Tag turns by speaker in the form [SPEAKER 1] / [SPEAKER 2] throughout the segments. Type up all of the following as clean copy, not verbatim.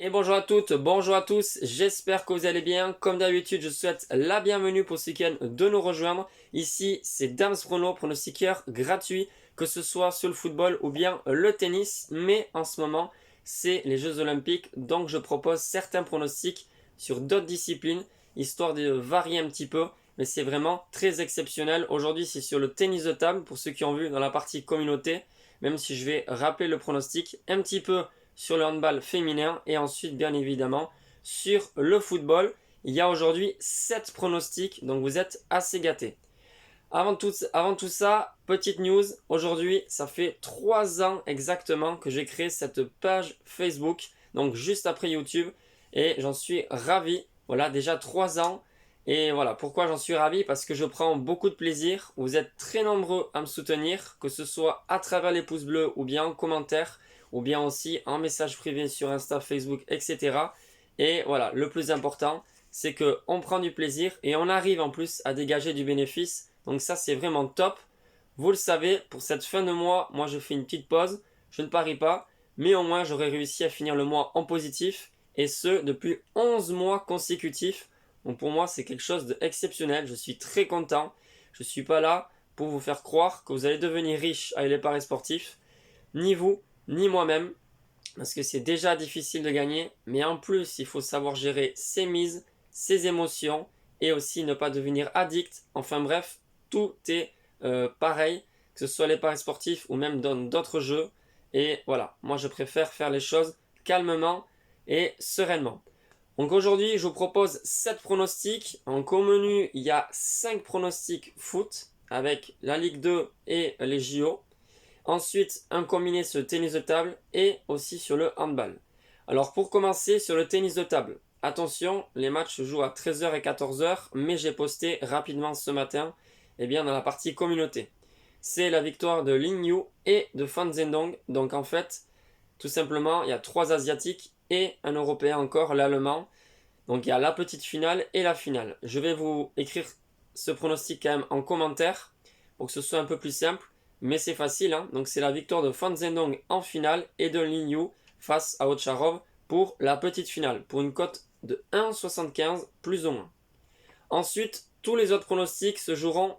[SPEAKER 1] Et bonjour à toutes, bonjour à tous, j'espère que vous allez bien. Comme d'habitude, je souhaite la bienvenue pour ceux qui viennent de nous rejoindre. Ici, c'est Dams Prono, pronostiqueur gratuit, que ce soit sur le football ou bien le tennis. Mais en ce moment, c'est les Jeux Olympiques, donc je propose certains pronostics sur d'autres disciplines, histoire de varier un petit peu. Mais c'est vraiment très exceptionnel. Aujourd'hui, c'est sur le tennis de table, pour ceux qui ont vu dans la partie communauté, même si je vais rappeler le pronostic un petit peu sur le handball féminin et ensuite bien évidemment sur le football. Il y a aujourd'hui 7 pronostics, donc vous êtes assez gâtés. Avant tout ça, petite news, aujourd'hui ça fait 3 ans exactement que j'ai créé cette page Facebook, donc juste après YouTube, et j'en suis ravi. Voilà, déjà 3 ans. Et voilà, pourquoi j'en suis ravi? Parce que je prends beaucoup de plaisir. Vous êtes très nombreux à me soutenir, que ce soit à travers les pouces bleus ou bien en commentaire, ou bien aussi en message privé sur Insta, Facebook, etc. Et voilà, le plus important, c'est qu'on prend du plaisir et on arrive en plus à dégager du bénéfice. Donc ça, c'est vraiment top. Vous le savez, pour cette fin de mois, moi je fais une petite pause. Je ne parie pas, mais au moins j'aurai réussi à finir le mois en positif. Et ce, depuis 11 mois consécutifs. Donc pour moi, c'est quelque chose d'exceptionnel. Je suis très content. Je ne suis pas là pour vous faire croire que vous allez devenir riche avec les paris sportifs. Ni vous, ni moi-même. Parce que c'est déjà difficile de gagner. Mais en plus, il faut savoir gérer ses mises, ses émotions. Et aussi ne pas devenir addict. Enfin bref, tout est pareil. Que ce soit les paris sportifs ou même dans d'autres jeux. Et voilà, moi je préfère faire les choses calmement et sereinement. Donc aujourd'hui, je vous propose 7 pronostics. En menu, il y a 5 pronostics foot avec la Ligue 2 et les JO. Ensuite, un combiné sur le tennis de table et aussi sur le handball. Alors pour commencer, sur le tennis de table, attention, les matchs se jouent à 13h et 14h, mais j'ai posté rapidement ce matin, dans la partie communauté. C'est la victoire de Lin Yu et de Fan Zhendong. Donc en fait, tout simplement, il y a 3 Asiatiques et un Européen encore, l'Allemand. Donc il y a la petite finale et la finale. Je vais vous écrire ce pronostic quand même en commentaire pour que ce soit un peu plus simple. Mais c'est facile, hein. Donc c'est la victoire de Fan Zhendong en finale et de Lin Yu face à Ocharov pour la petite finale. Pour une cote de 1,75 plus ou moins. Ensuite, tous les autres pronostics se joueront,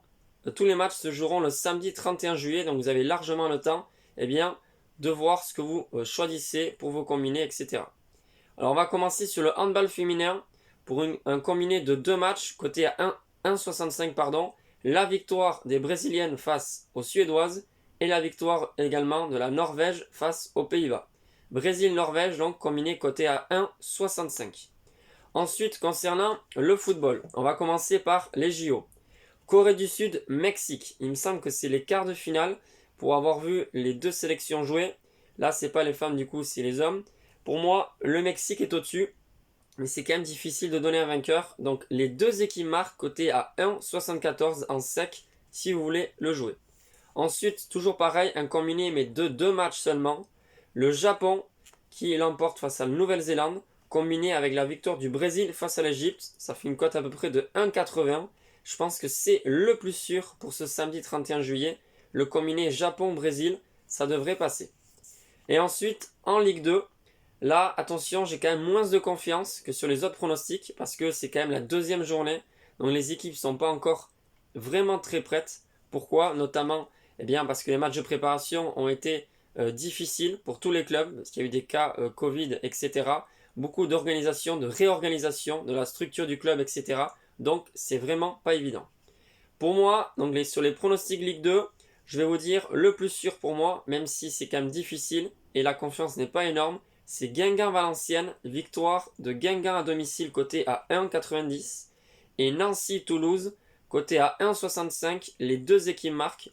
[SPEAKER 1] tous les matchs se joueront le samedi 31 juillet. Donc vous avez largement le temps de voir ce que vous choisissez pour vos combinés, etc. Alors on va commencer sur le handball féminin pour un combiné de 2 matchs côté à 1,65 pardon. La victoire des Brésiliennes face aux Suédoises et la victoire également de la Norvège face aux Pays-Bas. Brésil-Norvège donc combiné côté à 1,65. Ensuite concernant le football, on va commencer par les JO. Corée du Sud, Mexique. Il me semble que c'est les quarts de finale pour avoir vu les deux sélections jouer. Là c'est pas les femmes du coup, c'est les hommes. Pour moi, le Mexique est au-dessus, mais c'est quand même difficile de donner un vainqueur. Donc les deux équipes marquent côté à 1,74 en sec si vous voulez le jouer. Ensuite, toujours pareil, un combiné mais de 2 matchs seulement. Le Japon qui l'emporte face à la Nouvelle-Zélande, combiné avec la victoire du Brésil face à l'Égypte. Ça fait une cote à peu près de 1,80. Je pense que c'est le plus sûr pour ce samedi 31 juillet. Le combiné Japon-Brésil, ça devrait passer. Et ensuite, en Ligue 2, là, attention, j'ai quand même moins de confiance que sur les autres pronostics parce que c'est quand même la deuxième journée. Donc les équipes ne sont pas encore vraiment très prêtes. Pourquoi? Notamment parce que les matchs de préparation ont été difficiles pour tous les clubs, parce qu'il y a eu des cas Covid, etc. Beaucoup d'organisation, de réorganisation de la structure du club, etc. Donc c'est vraiment pas évident. Pour moi, donc sur les pronostics Ligue 2, je vais vous dire le plus sûr pour moi, même si c'est quand même difficile et la confiance n'est pas énorme, c'est Guingamp-Valenciennes, victoire de Guingamp à domicile côté à 1,90 et Nancy-Toulouse côté à 1,65. Les deux équipes marquent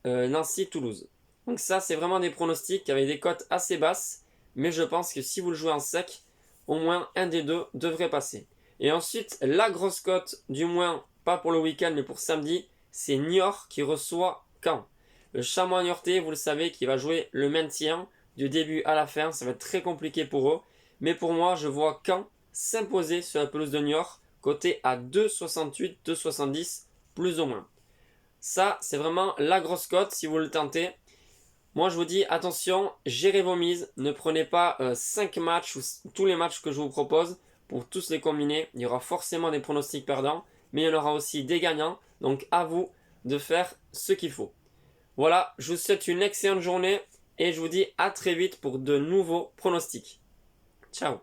[SPEAKER 1] Nancy-Toulouse. Donc ça, c'est vraiment des pronostics avec des cotes assez basses, mais je pense que si vous le jouez en sec, au moins un des deux devrait passer. Et ensuite, la grosse cote, du moins pas pour le week-end, mais pour samedi, c'est Niort qui reçoit Caen. Le Chamois niortais, vous le savez, qui va jouer le maintien du début à la fin. Ça va être très compliqué pour eux. Mais pour moi, je vois Caen s'imposer sur la pelouse de Niort, côté à 2,68, 2,70, plus ou moins. Ça, c'est vraiment la grosse cote si vous le tentez. Moi, je vous dis, attention, gérez vos mises. Ne prenez pas 5 matchs ou tous les matchs que je vous propose pour tous les combiner. Il y aura forcément des pronostics perdants, mais il y en aura aussi des gagnants. Donc, à vous de faire ce qu'il faut. Voilà, je vous souhaite une excellente journée et je vous dis à très vite pour de nouveaux pronostics. Ciao!